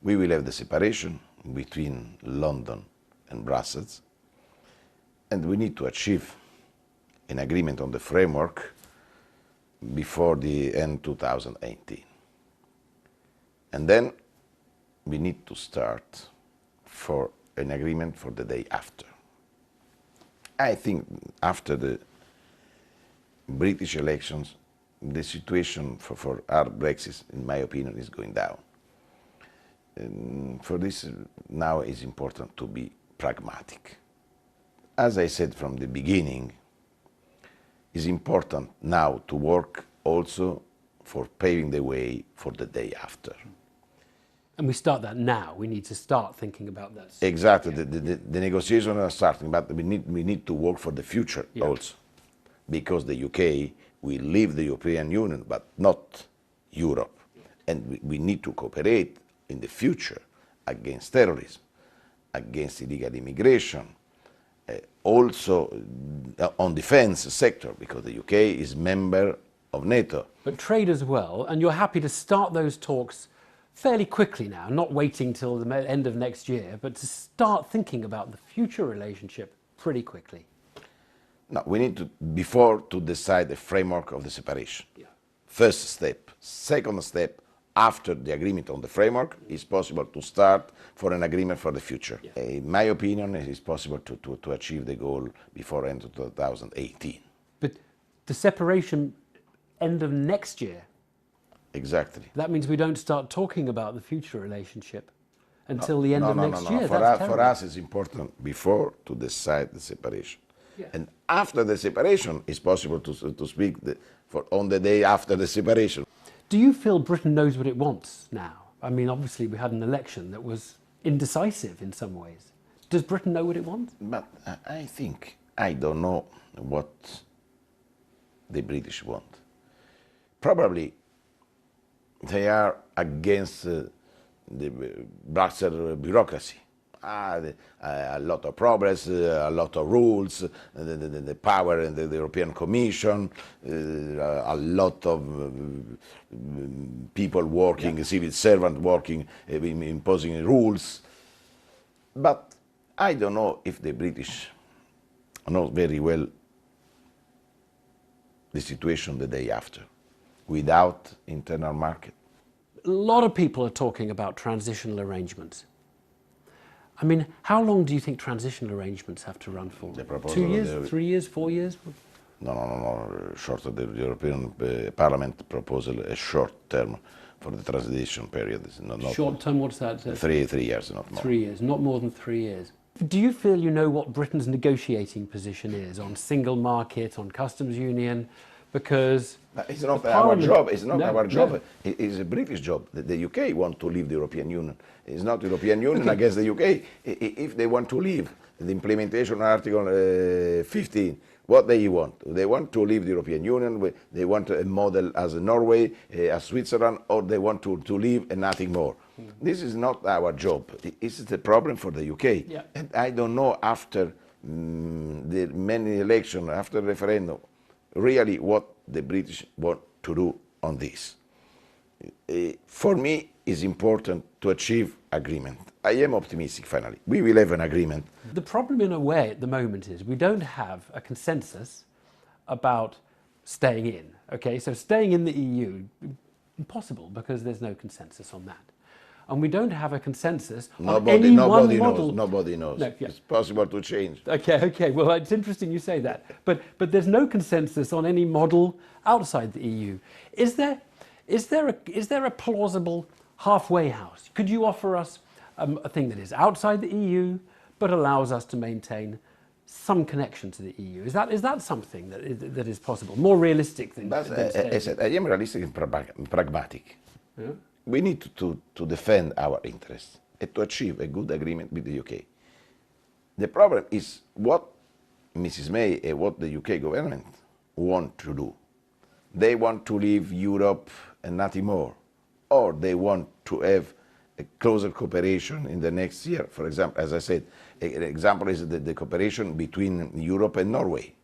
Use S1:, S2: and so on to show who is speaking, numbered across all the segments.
S1: We will have the separation between London and Brussels, and we need to achieve an agreement on the framework before the end 2018. And then we need to start for an agreement for the day after. I think after the British elections, the situation for hard Brexit, in my opinion, is going down. And for this, now it's important to be pragmatic. As I said from the beginning, it's important now to work also for paving the way for the day after.
S2: And we start that now. We need to start thinking about that.
S1: Exactly. Yeah. The negotiations are starting, but we need to work for the future also. Because the UK will leave the European Union, but not Europe. And we need to cooperate in the future against terrorism, against illegal immigration, also on defense sector, because the UK is member of NATO.
S2: But trade as well, and you're happy to start those talks fairly quickly now, not waiting till the end of next year, but to start thinking about the future relationship pretty quickly.
S1: No, we need to, before to decide the framework of the separation.
S2: Yeah.
S1: First step. Second step, after the agreement on the framework, it's possible to start for an agreement for the future. Yeah. In my opinion, it is possible to achieve the goal before end of 2018.
S2: But the separation end of next year.
S1: Exactly.
S2: That means we don't start talking about the future relationship until the end of next year.
S1: For us, it's important before to decide the separation. Yeah. And after the separation, it's possible to speak on the day after the separation.
S2: Do you feel Britain knows what it wants now? I mean, obviously we had an election that was indecisive in some ways. Does Britain know what it wants?
S1: But I think I don't know what the British want. Probably they are against the Brussels bureaucracy. A lot of progress, a lot of rules, the power in the European Commission, a lot of people working, civil servants working, imposing rules. But I don't know if the British know very well the situation the day after, without internal market.
S2: A lot of people are talking about transitional arrangements. I mean, how long do you think transitional arrangements have to run for? 2 years, 3 years, 4 years?
S1: No. Short of the European Parliament proposal, a short term for the transition period. Not
S2: short term, what's that?
S1: 3 years, not more.
S2: 3 years, not more than 3 years. Do you feel you know what Britain's negotiating position is on single market, on customs union? Because
S1: it's not our job. It's not our job. It's a British job. The UK want to leave the European Union. It's not the European Union against the UK. If they want to leave, the implementation of Article 15, what they want? They want to leave the European Union. They want a model as Norway, as Switzerland, or they want to leave and nothing more. This is not our job. This is the problem for the UK.
S2: Yeah.
S1: And I don't know after the many elections, after the referendum, really what the British want to do on this. For me, it's important to achieve agreement. I am optimistic, finally. We will have an agreement.
S2: The problem in a way at the moment is we don't have a consensus about staying in. Okay, so staying in the EU, impossible because there's no consensus on that. And we don't have a consensus on any one model.
S1: Nobody knows. No, yeah. It's possible to change.
S2: Okay. Well, it's interesting you say that. But there's no consensus on any model outside the EU. Is there a plausible halfway house? Could you offer us a thing that is outside the EU but allows us to maintain some connection to the EU? Is that something that is possible? More realistic than
S1: I said, I am realistic and pragmatic. Yeah? We need to defend our interests and to achieve a good agreement with the UK. The problem is what Mrs. May and what the UK government want to do. They want to leave Europe and nothing more, or they want to have a closer cooperation in the next year. For example, as I said, an example is the cooperation between Europe and Norway.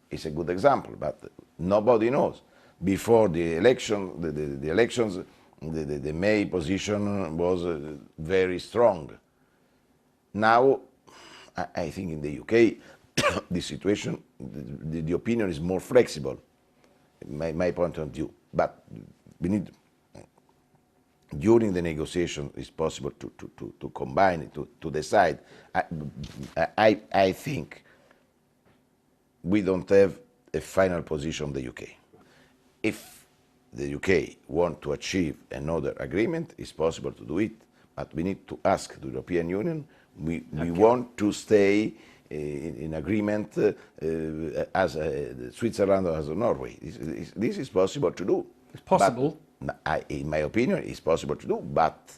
S1: It's a good example, but nobody knows. Before the election, the elections, The May position was very strong. Now, I think in the UK, the situation, the opinion is more flexible, my point of view. But we need, during the negotiation, it's possible to combine it, to decide. I think we don't have a final position on the UK. If the UK want to achieve another agreement, it's possible to do it, but we need to ask the European Union. We want to stay in agreement as Switzerland or as Norway. This is possible to do.
S2: It's possible.
S1: But in my opinion, it's possible to do, but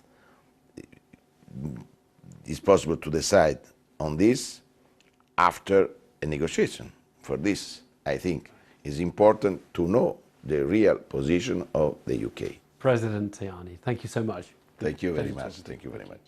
S1: it's possible to decide on this after a negotiation. For this, I think, it's important to know the real position of the UK.
S2: President Tajani, thank you so much.
S1: Thank you very much. Thank you very much.